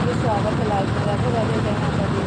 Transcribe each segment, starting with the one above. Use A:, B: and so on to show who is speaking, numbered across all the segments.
A: आपके स्वागत है लाइफ में। राधे राधे, जय माता दी।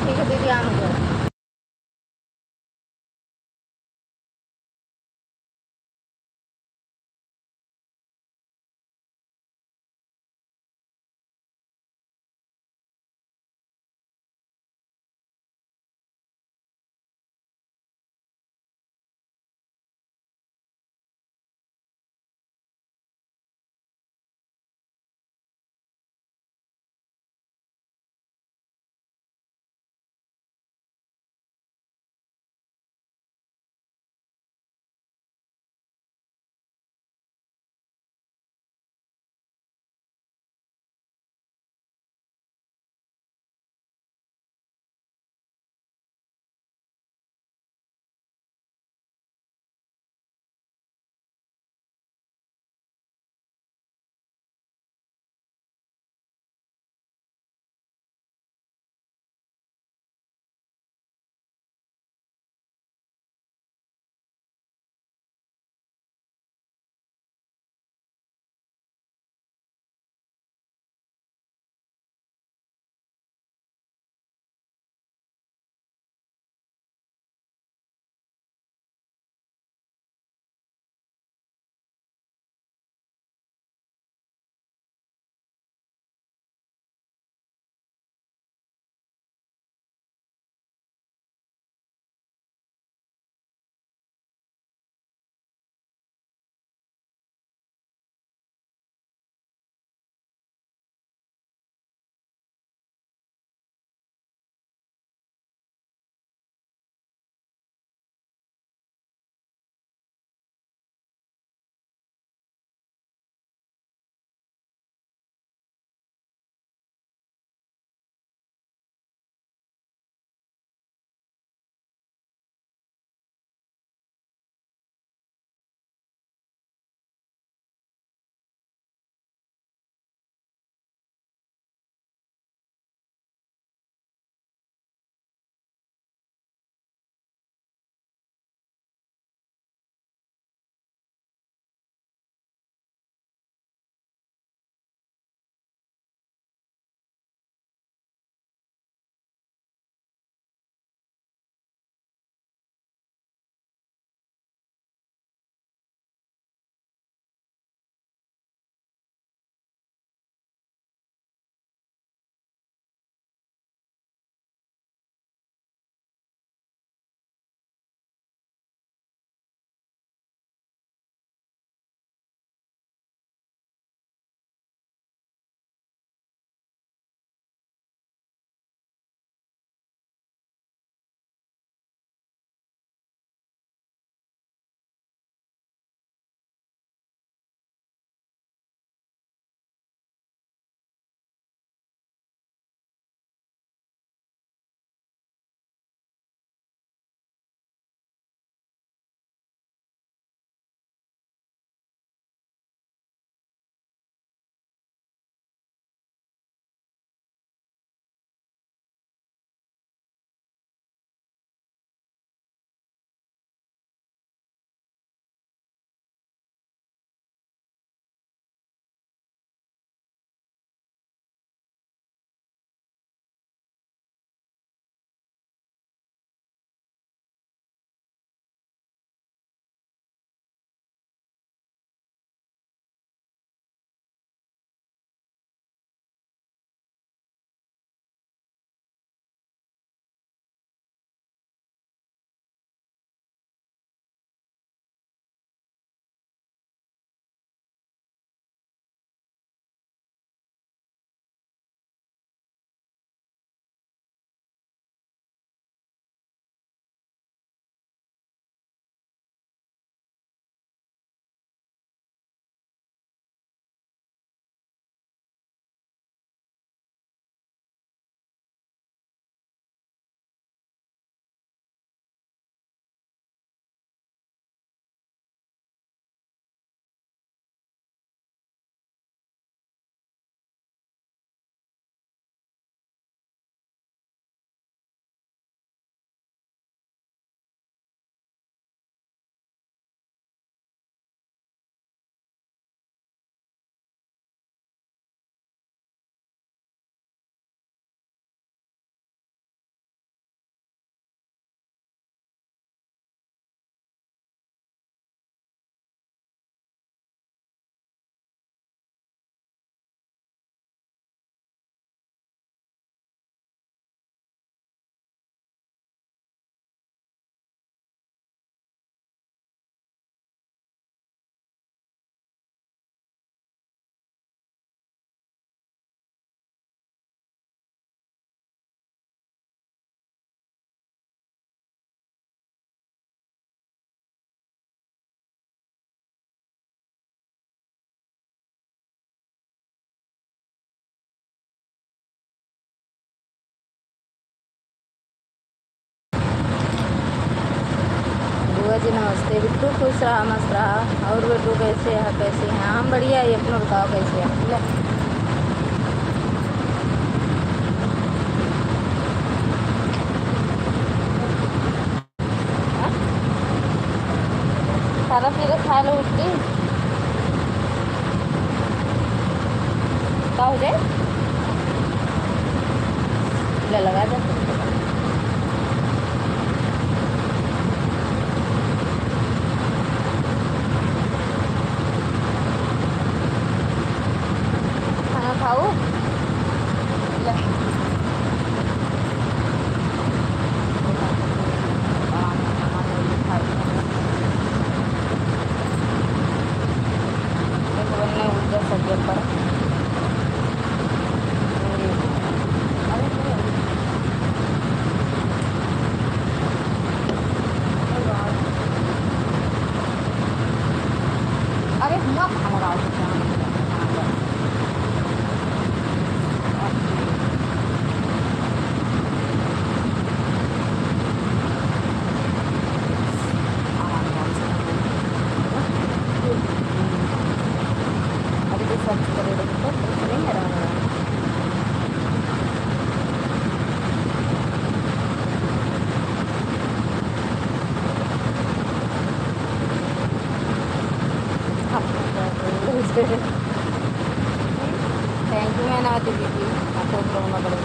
A: ठीक है दीदी ऑन हो गया। जी नमस्ते। बिट्टू खुश रहा मस्त रहा। और बिट्टू कैसे है, कैसे हैं? हम बढ़िया है, अपना बताओ कैसे है? ले खाना पीना खा लो उठती का हो जाए ले लगा दे। खाना खाओ ले ऊर्जा सब्जी पर अरे हुआ हमारा अभी तो सर्च करेगा तो नहीं है रहा। थैंक यू मैंने आती दीदी आपको करूँगा बड़े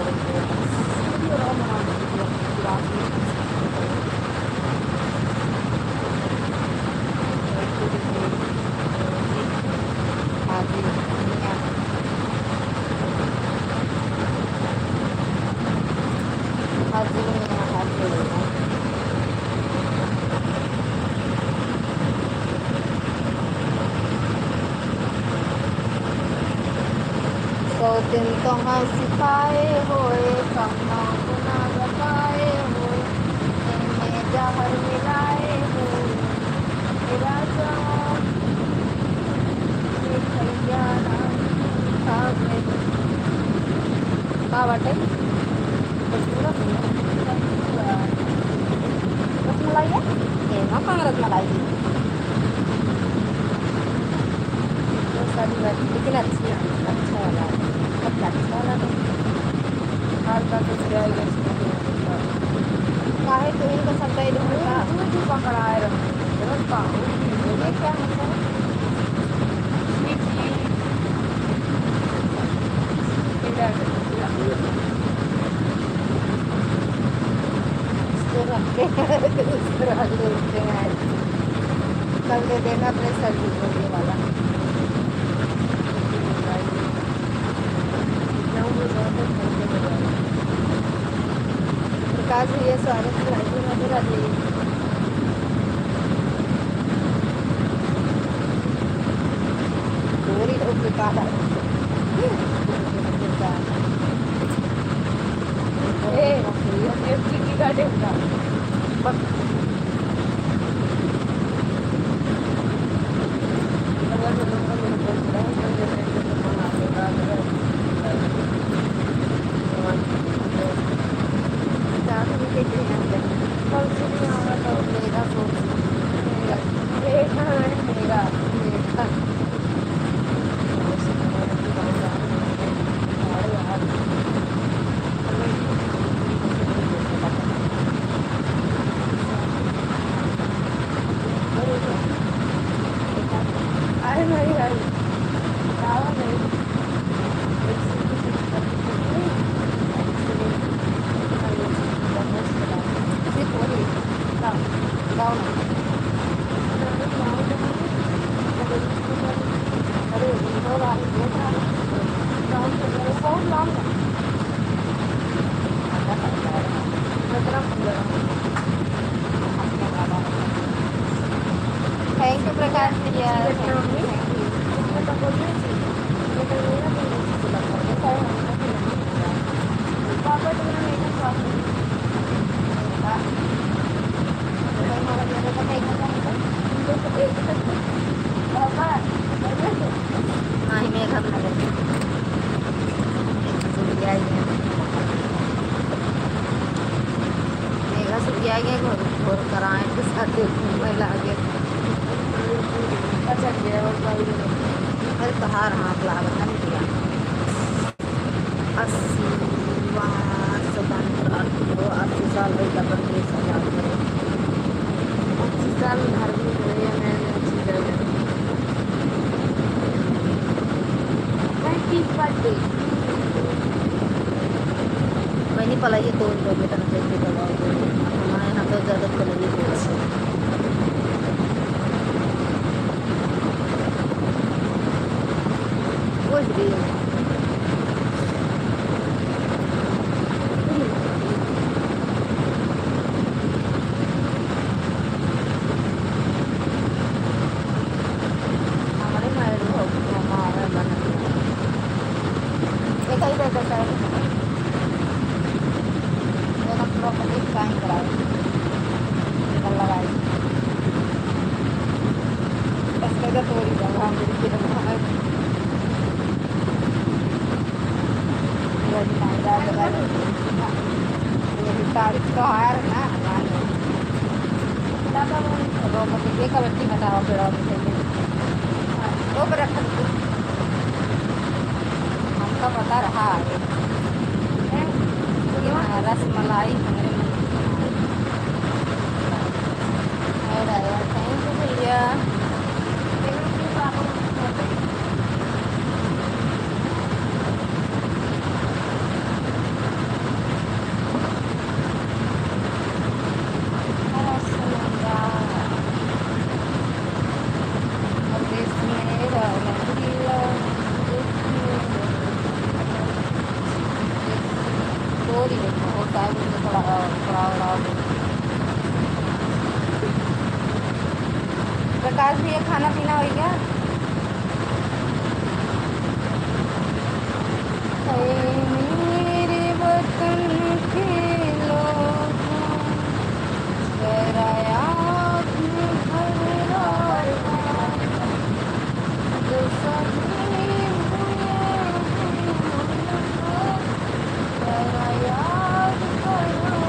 A: हाँ जी हाँ जी हाँ जी 100 दिन तो हाँ सिखाए होए कम्मा गुना बताए हो इनमें जहर मिलाए हो मेरा जान ये भैया नाम था का बाटे रसमलाई है ये ना कौन रसमलाई तो सारी बात लेकिन अच्छी है अच्छा वाला सब अच्छा वाला तो हर का तो जाएगा काहे तो इनका सबका ही रहता तू पकड़ाए रहता ये क्या मतलब इसको रखते हैं दूसरा लेते हैं कल दे देना अपने सब्जी गोभी वाला प्रकाश भैया स्वागत नजर आ जाइए पूरी उपकार की गाड़ी थैंक यू प्रकाश भैया हाँ ही मेघा बना लेते मेघा सुबह आई है घर
B: और कराए के साथ घूमने लागे।
A: अच्छा गया और कोई
B: अरे तहार हाथ लागत नहीं दिया 80 वहाँ स्वतंत्र 80 साल रही का परदेश आजाद करे।
A: 80 साल धार्मिक है या मैंने अच्छी जगह बर्थडे
B: मैंने पलाइए तो बेटा ना कैसे दबाओगे हमारे यहाँ तो ज़्यादा पलाइए तो वो भी हमारे मायरे हो मामा है बना एक ही रहता है एकदम प्रॉपर्टी साइन कराए निकल लगाई इसमें तो थोड़ी जगह मेरी फिल्म तारीख तो हार ना ये कबड्डी बताओ फिर वो पर रख हमको पता रहा रस मलाई थैंक यू भैया प्रकाश भैया खाना पीना हो गया मेरे वतन के लोग जरा याद में जो सभी जरा याद करो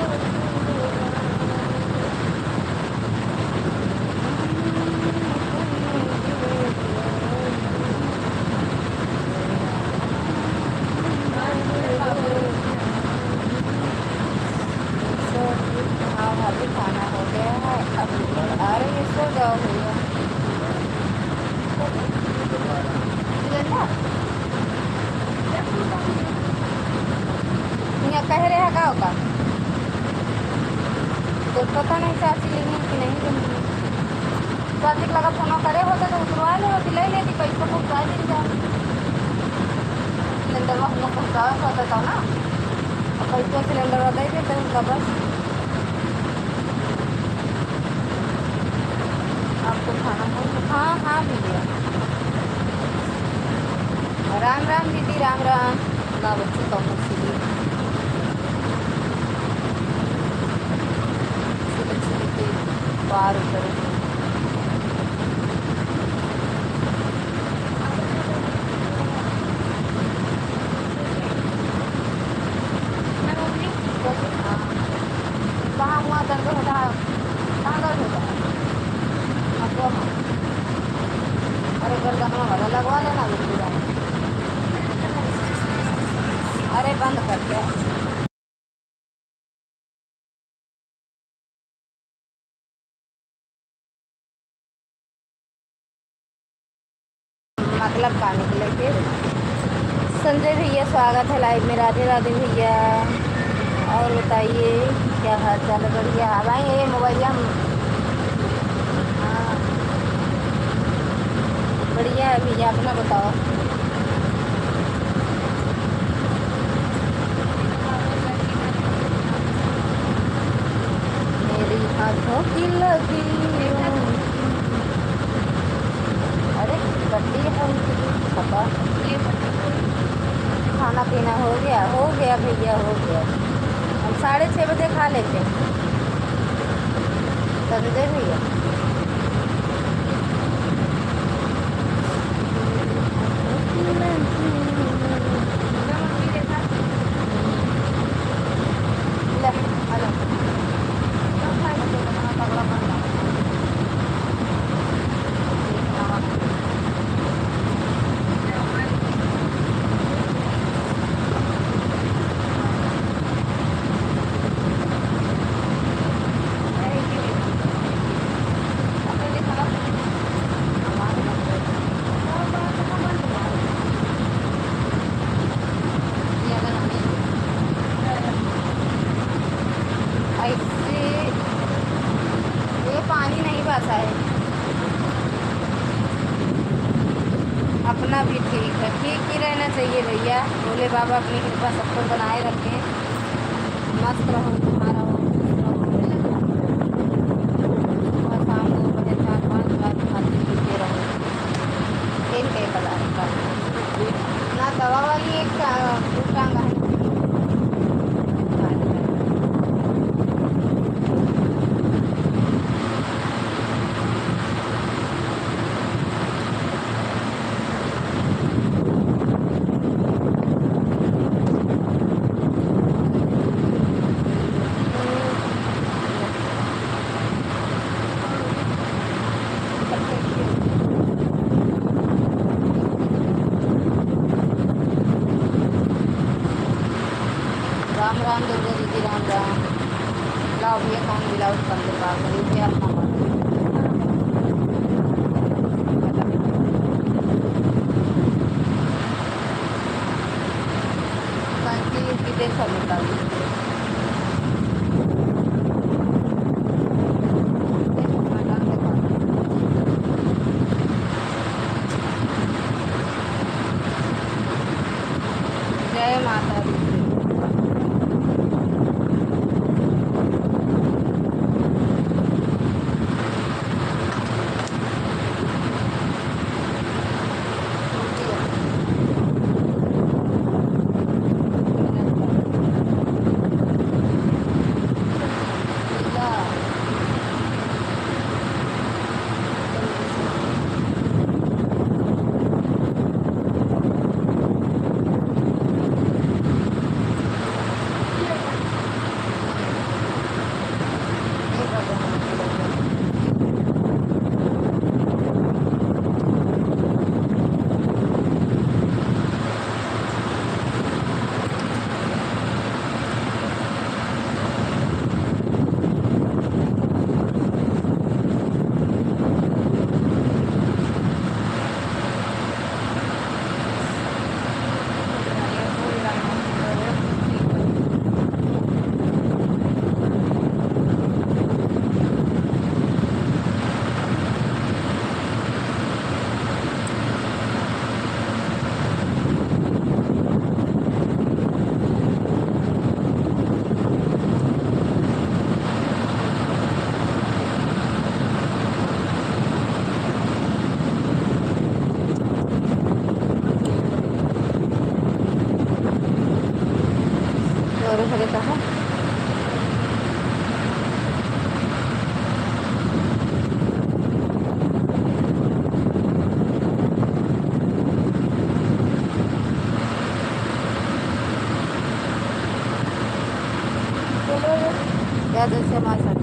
B: अभी खाना हो गया है अब अरे ये सो जाओ भैया यहाँ कह रहे हैं गाँव का तो पता नहीं चाची लेनी कि नहीं लेनी चाची का लगा फोन करे होता तो उतरवा ले होती ले लेती पैसा पहुँचा दी जाओ सिलेंडर हम लोग पहुँचा होता था ना पैसा सिलेंडर दे देते उनका बस आपको खाना हाँ हाँ भैया राम राम दीदी राम राम ना बच्ची कम सीधी पार उतर कहाँ हुआ दर्द होता है कहाँ दर्द होता है आपको अरे गर्दन वाला लगवा लेना पूरा अरे बंद करके मतलब का निकले फिर संजय भैया स्वागत है लाइव में राधे राधे भैया और बताइए क्या हाल चाल है बढ़िया अब आएंगे ये मोबाइल हम हाँ बढ़िया है भैया अपना बताओ मेरी आँखों की लगी अरे गड्डी है पापा खाना पीना हो गया भैया हो गया हम 6:30 बजे खा लेते हैं संजय भैया ले हेलो ऐसे ये पानी नहीं बसा है। अपना भी ठीक है, ठीक ही रहना चाहिए भैया। भोले बाबा अपनी कृपा सबको बनाए रखें, मस्त रहो, तुम्हारा हो, और शाम को बड़े 4-5 बार खाते पीते रहो। तेल कई पदार्थ का ना दवा वाली एक टांगा है। राम राम दुर्गा दीदी, राम राम। लाओ भैया काम दिलाओ, कर दो काम करिए अपना की देर सब निकाल जय माता दी। और हरे कहा क्या जैसे हमारे साथ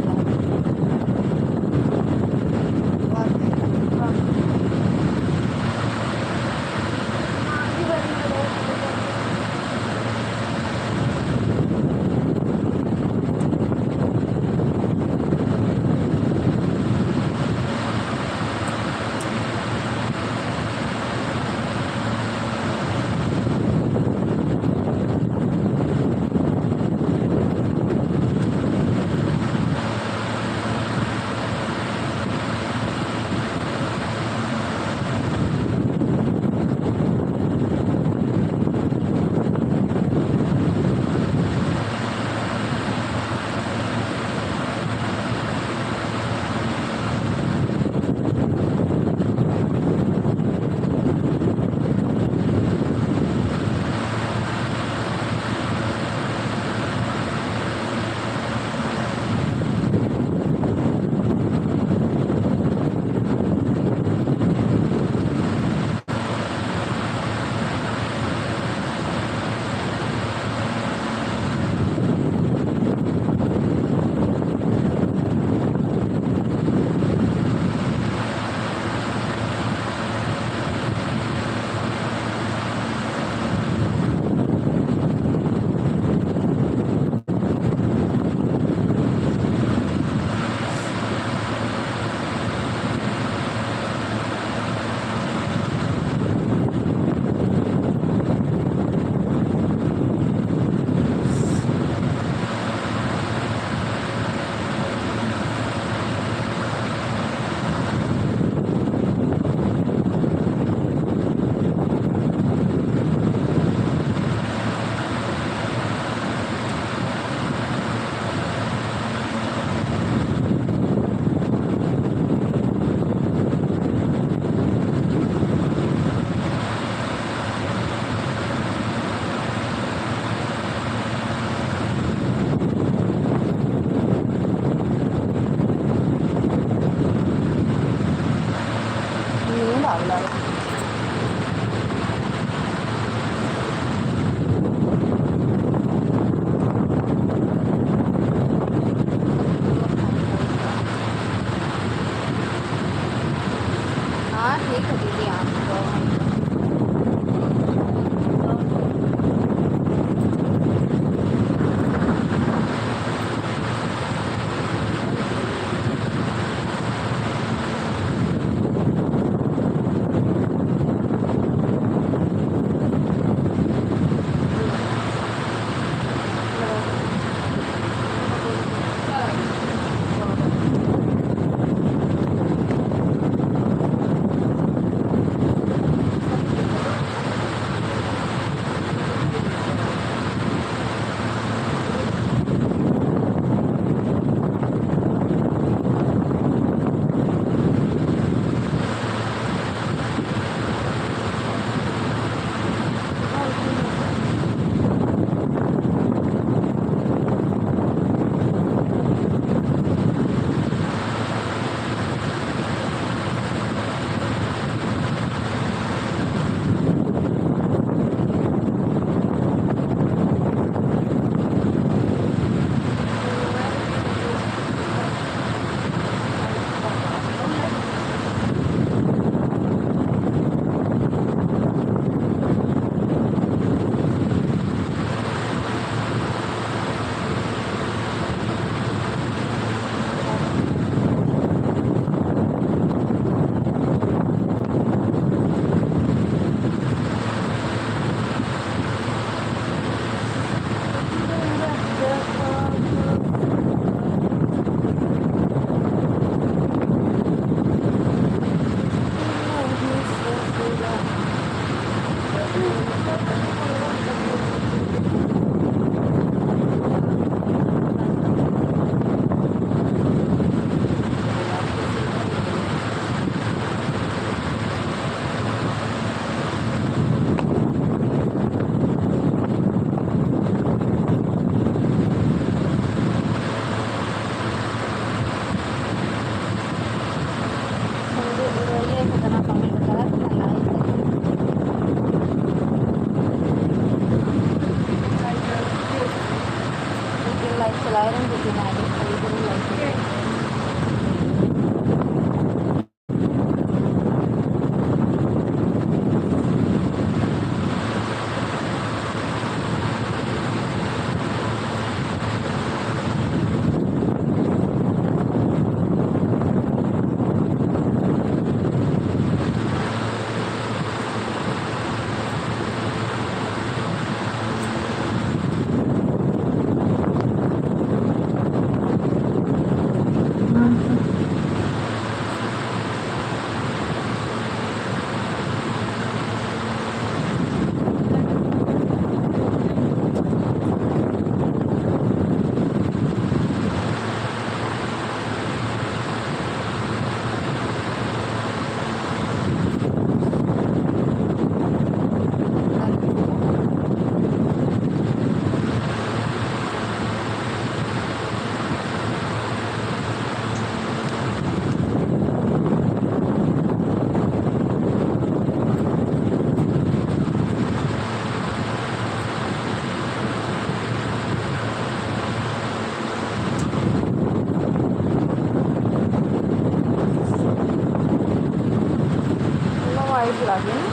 B: लगी ना,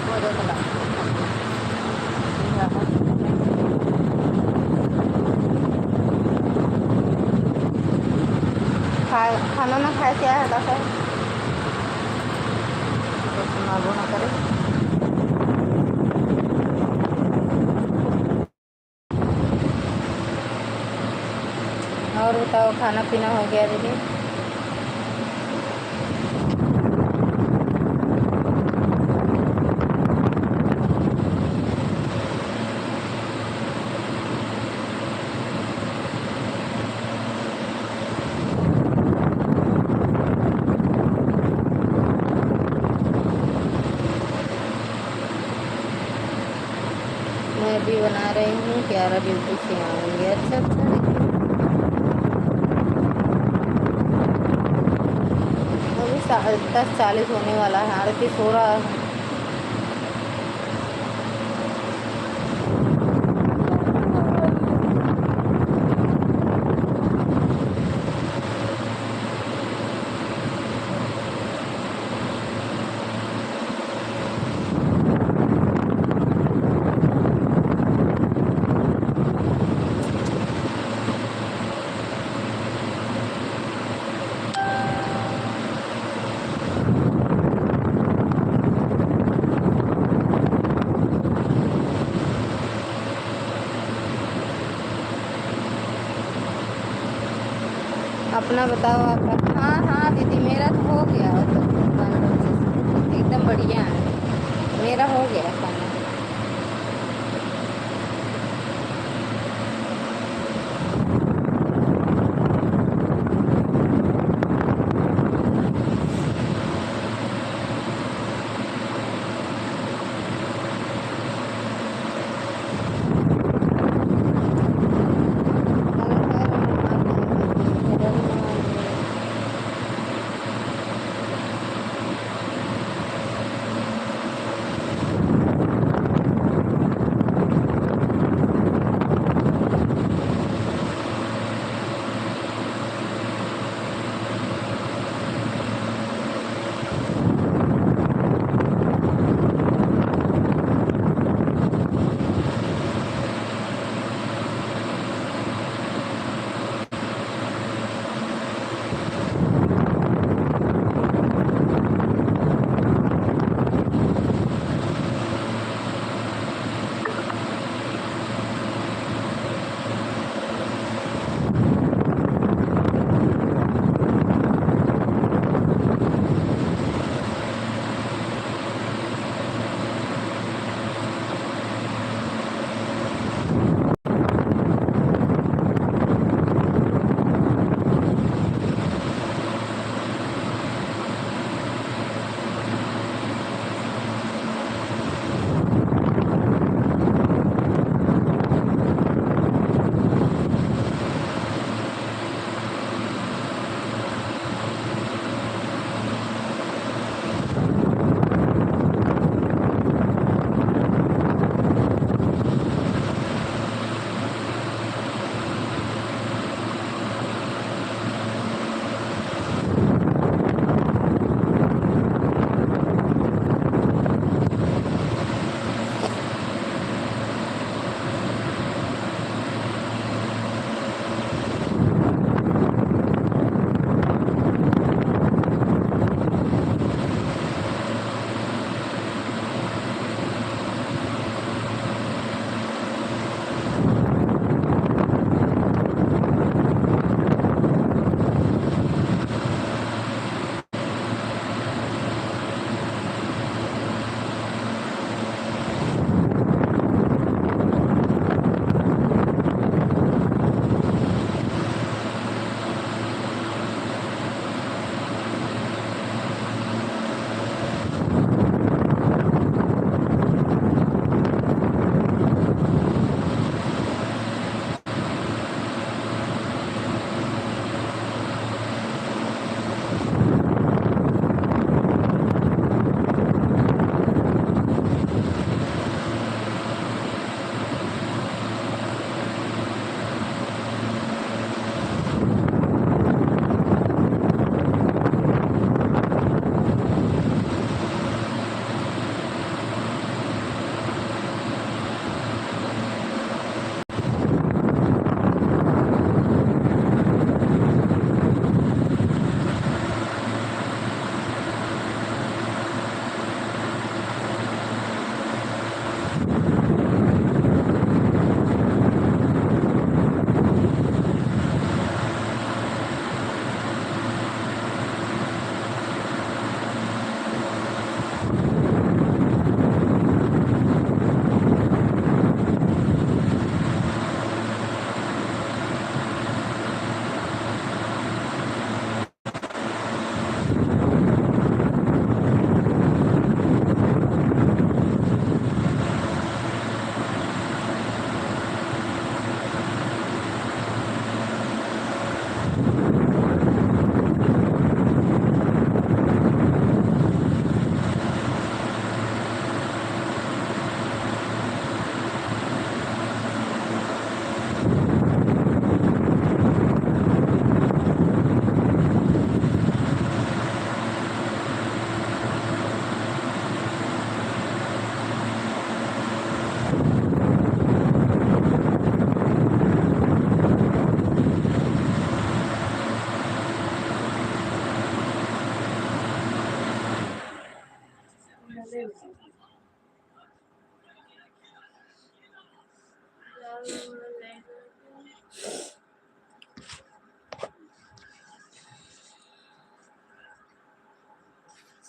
B: बहुत ज़्यादा लगी। खाना ना खाए क्या है था मालूम ना करे। और बताओ, खाना पीना हो गया दीदी? मैं भी बना रही हूँ, 11 ड्यूटी से आऊँगी। अच्छा अच्छा, अभी 10:40 होने वाला है, आरती सो रहा है। अपना बताओ आपका। हाँ हाँ दीदी, मेरा तो हो गया, तो एकदम बढ़िया है, मेरा हो गया खाना।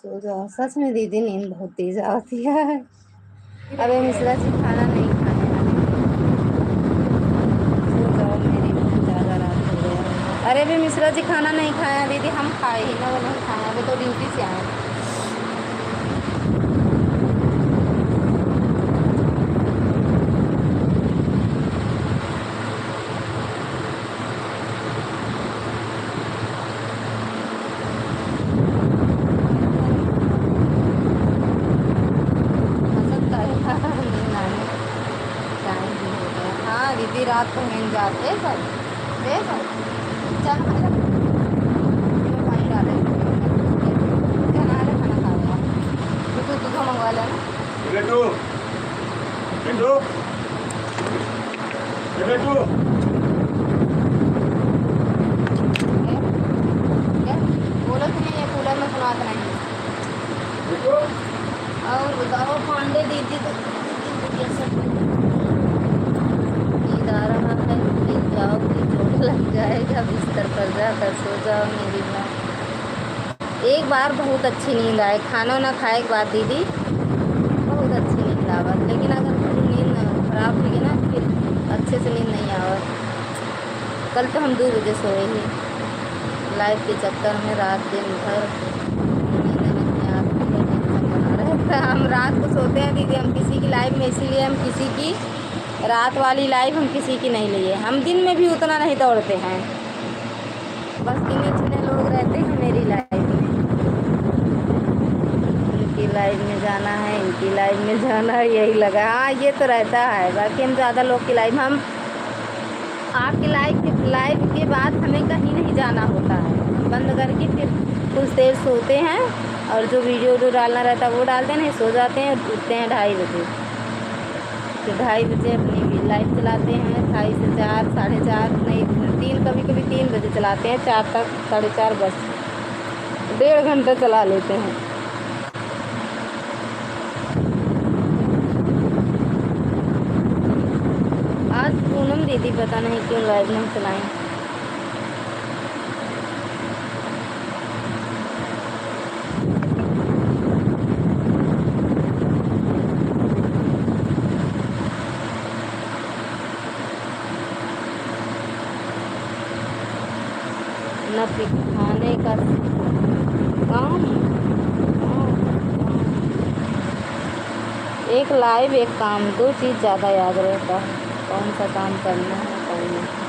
B: सो जाओ, सच में दीदी नींद बहुत तेज आती है। अबे मिश्रा जी खाना नहीं खाए हैं। सो जाओ, मेरी बहुत ज़्यादा रात हो गया है। अरे भी मिश्रा जी खाना नहीं खाए हैं दीदी, हम खाए ही ना, वो नहीं खाए हैं, अभी तो ड्यूटी से आए हैं। हो सकता है नींद आने टाइम भी हो गया। हाँ दीदी रात को नींद जाते हैं सर, दे सर चल खाना, मैं पानी डाल रही हूँ, क्या ना खाना खाऊंगा तो तू दूध मंगवा लेना।
C: बेटू बेटू बेटू
B: क्या बोलो तो नहीं है, कूलर में सुनाता नहीं।
C: बेटू
B: और बताओ पांडे दीदी तो कैसे नींद आ रहा है, नींद जाओ कि चोट लग जाएगा, बिस्तर पर जाकर सो जाओ मेरी माँ। एक बार बहुत अच्छी नींद आए, खाना ना खाए के बाद दीदी बहुत अच्छी नींद आवत, लेकिन अगर पूरी नींद खराब होगी ना फिर अच्छे से नींद नहीं आवत। कल तो हम 2 बजे सोए ही लाइव के चक्कर में, रात दिन भर नींद नहीं आती है, टेंशन बना रहता है। हम रात को सोते हैं दीदी, हम किसी की लाइव में, इसीलिए हम किसी की रात वाली लाइव हम किसी की नहीं लिए। हम दिन में भी उतना नहीं दौड़ते हैं, बस गिने चुने लोग रहते हैं मेरी लाइव में। इनकी लाइव में जाना है, इनकी लाइव में जाना है, यही लगा। हाँ ये तो रहता है, बाकी हम ज़्यादा लोग की लाइव, हम आपकी लाइव के बाद हमें कहीं नहीं जाना होता है, हम बंद करके फिर कुछ देर सोते हैं और जो वीडियो डालना रहता है वो डालते हैं, नहीं सो जाते हैं और उठते हैं 2:30 बजे। फिर 2:30 बजे अपनी लाइव चलाते हैं, 2:30 से 4, 4:30 नहीं 3, कभी कभी 3 बजे चलाते हैं, 4 तक, 4:30 बस 1.5 घंटा चला लेते हैं। आज पूनम दीदी पता नहीं क्यों लाइव नहीं चलाई। न खाने का काम, एक लाइव एक काम, 2 चीज़ ज़्यादा याद रहता है, कौन सा काम करना है कौन नहीं है।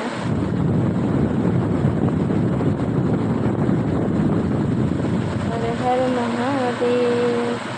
B: हर हर महादेव।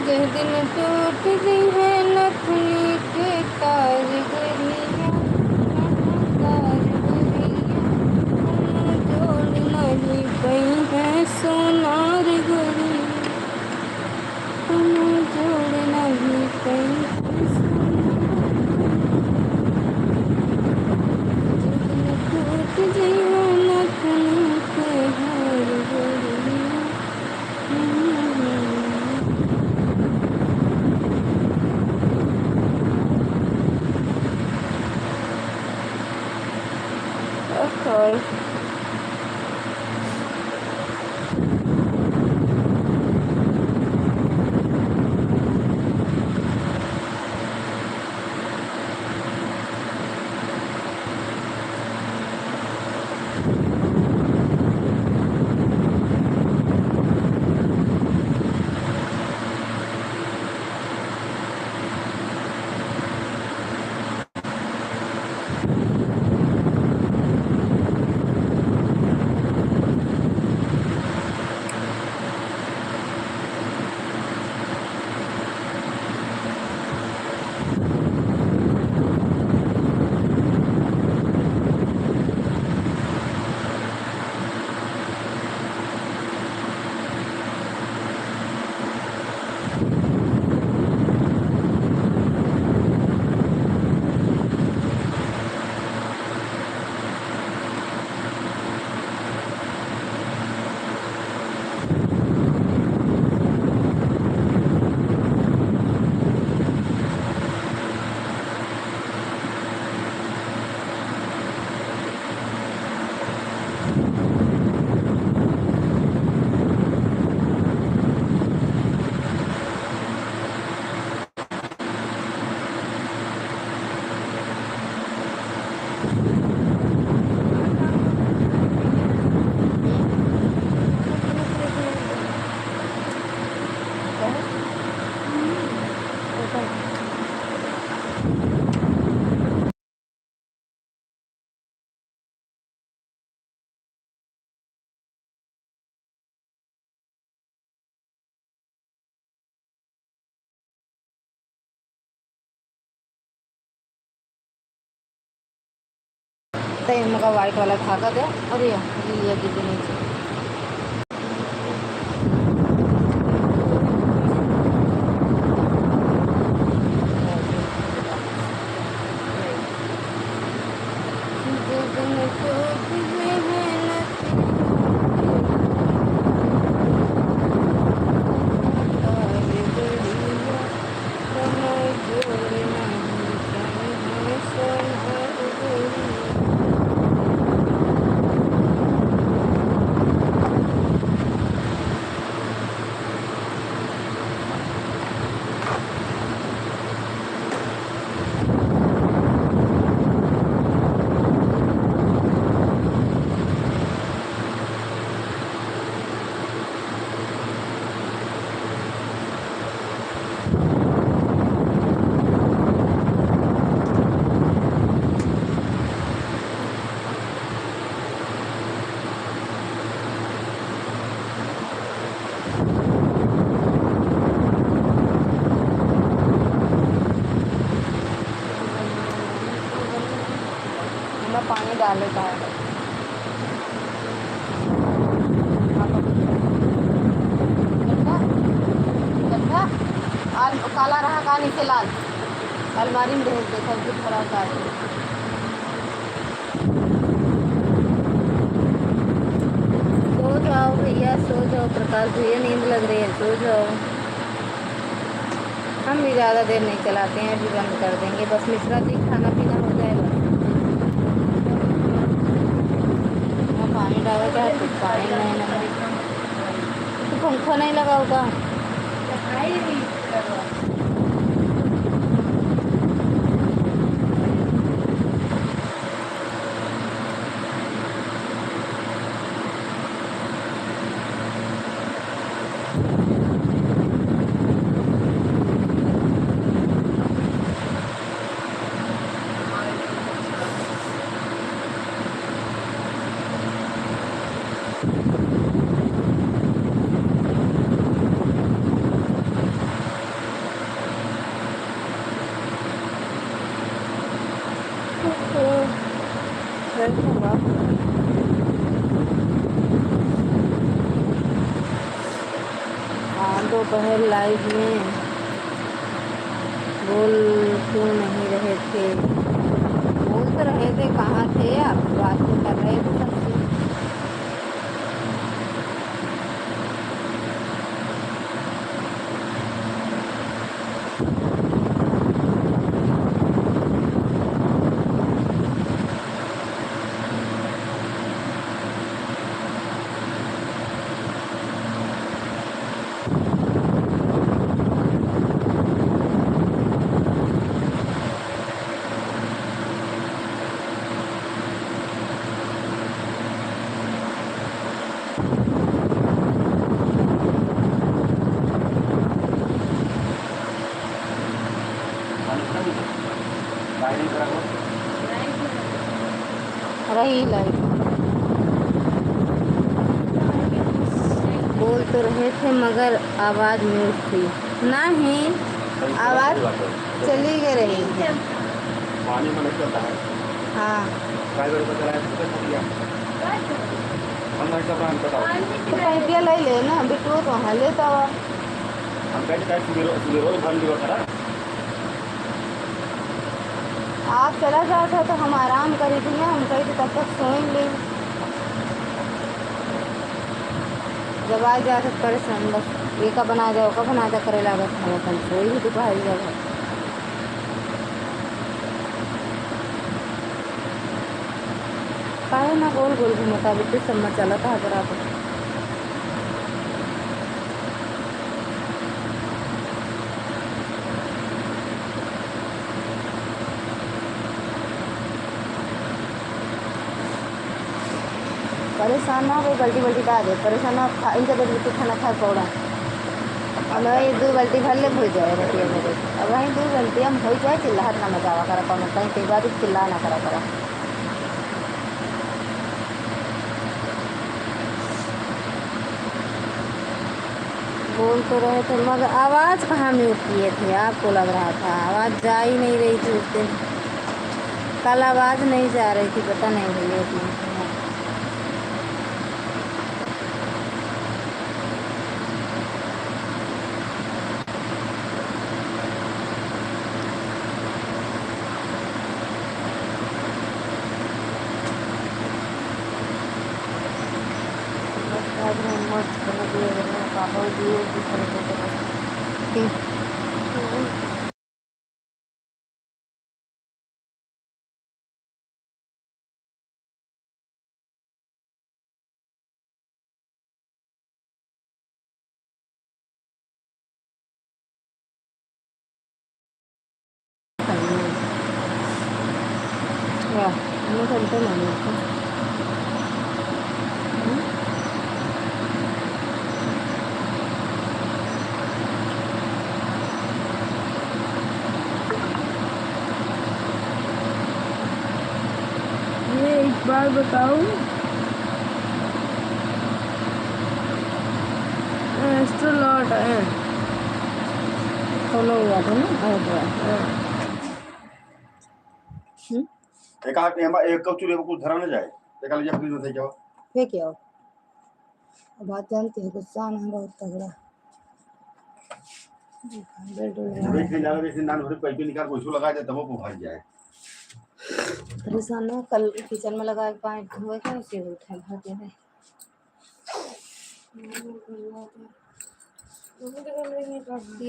B: जिस दिन टूट गई है नथनी के तार गलियां, तार गलियां, जोड़ नहीं पई है सोनार गलियां, जोड़ नहीं पई है सोनार, जिस दिन टूट गई है नथनी के हार गलियां। Okay. तो इनका वाइट वाला धागा दे और ये लिया गिर नीचे। पानी डाले का है काला रहा का नीचे लाल अलमारी में भेज दे सब्जी थोड़ा सा सो जाओ भैया सो जाओ। प्रकाश भैया नींद लग रही है सो जाओ। हम भी ज़्यादा देर नहीं चलाते हैं अभी बंद कर देंगे बस मिश्रा जी खाना पीना हो जाएगा। पानी डाला क्या कुछ पानी नहीं लगा तो पंखा नहीं लगा होगा। दोपहर लाइव में बोल क्यों नहीं रहे थे? बोल तो रहे थे कहाँ थे आप? बात तो कर रहे थे सबसे। रही लाइट बोल तो रहे थे मगर आवाज़ म्यूट थी। नहीं आवाज़ चली गई रही है।
C: पानी में नहीं चलता है।
B: हाँ तो पैंतिया ले ले ना बिटू तो हाँ लेता हुआ आप चला जाता तो हम आराम करी थी ना। हम कही थी तब तक सोएं ले जब आ जा तो परेशान बस ये का बना जाओ का बना जा करे लागत हम अपन सोई ही दोपहर जगह काहे ना गोल गोल घूमता बिट्टू सब चला था जरा तो परेशान ना हो गलती बल्टी का दे परेशान ना इनका जब बिट्टू खाना खा पौड़ा अब वही 2 बाल्टी भर ले भूल जाए रोटी मेरे अब वहीं 2 बाल्टी हम हो जाए चिल्लाहट ना मचावा करा कौन कहीं कई बार चिल्ला ना करा करा। बोल तो रहे थे मगर आवाज़ कहाँ म्यूट किए थे? आपको लग रहा था आवाज़ जा ही नहीं रही थी उस दिन। कल आवाज़ नहीं जा रही थी, पता नहीं भैया क्यों। बस आज मैं मस्त बना दिए पापा दिए ठीक। Ya, ini tentu namanya. ये एक बार बताऊं, एक्स्ट्रा लॉट है खोला हुआ था ना
C: एक हाथ में एक कप चूल्हे में कुछ धरा न जाए एक हाथ जब फ्रीज होते जाओ
B: फेंक आओ। बात जानते हैं, गुस्सा है बहुत तगड़ा।
C: एक दिन ज्यादा एक दिन नान भरे पैसे निकाल कोई लगा दे तब वो भाग जाए।
B: परेशान है, कल किचन में लगा के पानी धोए थे उसी में उठा भर दे रहे।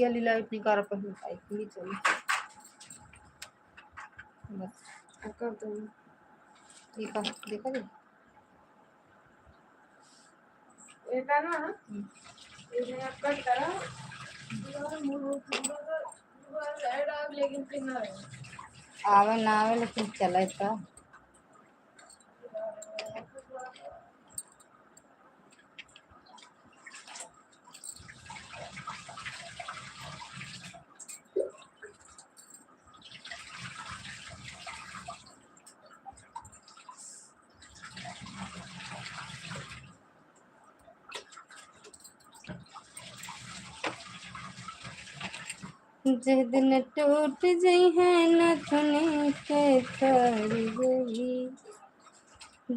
B: ये ली लाइट निकाल पर पाई चलो बस कर दो। देखा देखा जी
A: এটা না এই যে একটা করা लेकिन फिर ना
B: आवे ना आवे लेकिन चले तो जिस दिन टूट गई है नथुनी के तर गई,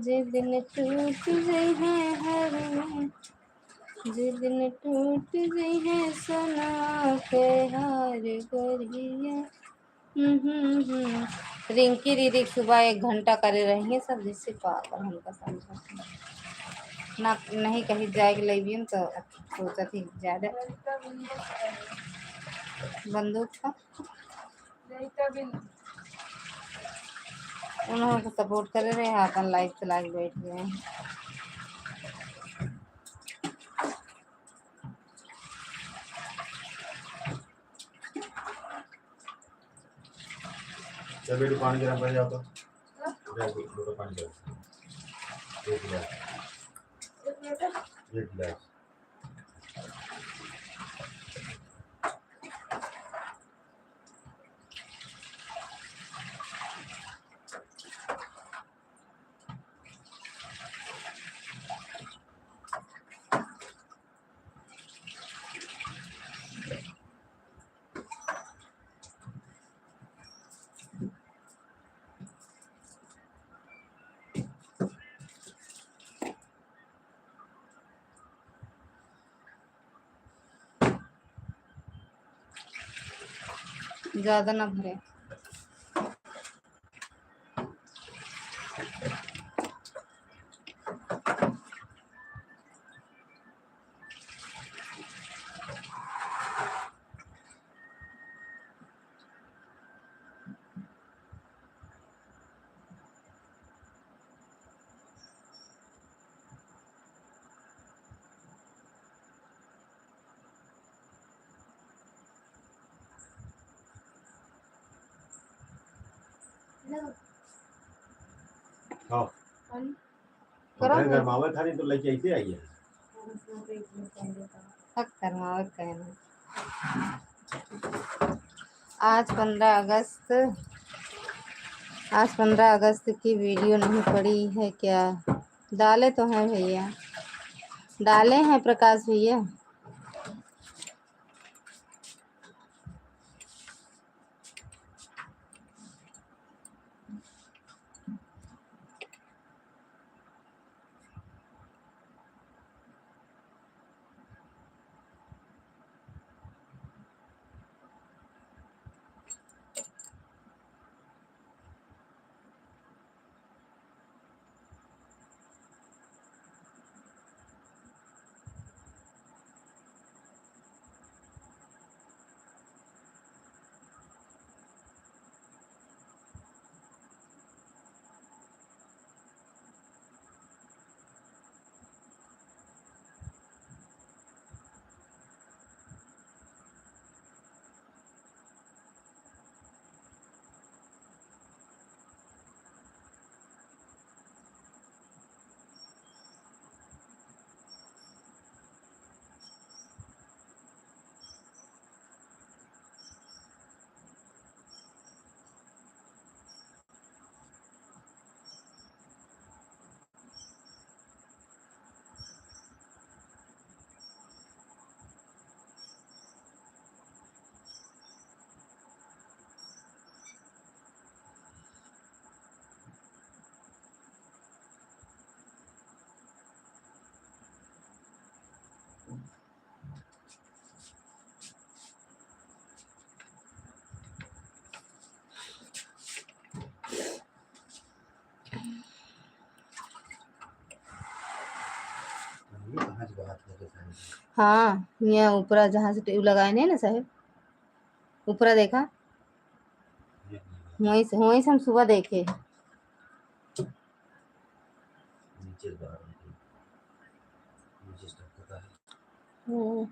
B: जिस दिन टूट गई है हर में, जिस दिन टूट गई है सोना के हार गरिया। रिंकी दीदी सुबह 1 घंटा करे रहेंगे सब, जिससे पागल हमका समझा ना नहीं कहीं जाएगी लेवी तो सोचा थी ज़्यादा बंदूक था उन्होंने सपोर्ट करे रहे हैं, अपन लाइफ चला के बैठ गए हैं।
C: जब बेटी पानी गिरा पड़ जाओ तो लोटा पानी गिरा एक गिलास
B: ज़्यादा ना भरे।
C: हाँ घर मावा खानी तो लेके ऐसे आई है
B: आज 15 अगस्त, आज 15 अगस्त की वीडियो नहीं पड़ी है क्या? डाले तो हैं भैया, डाले हैं प्रकाश भैया।
C: यहाँ से बात करके सारी
B: हाँ यहाँ ऊपरा जहाँ से ट्यूब लगाए नहीं ना साहब, ऊपरा देखा, वहीं से हम सुबह देखे।
C: नीचे बाहर नीचे स्टॉक होता है।
B: हम्म।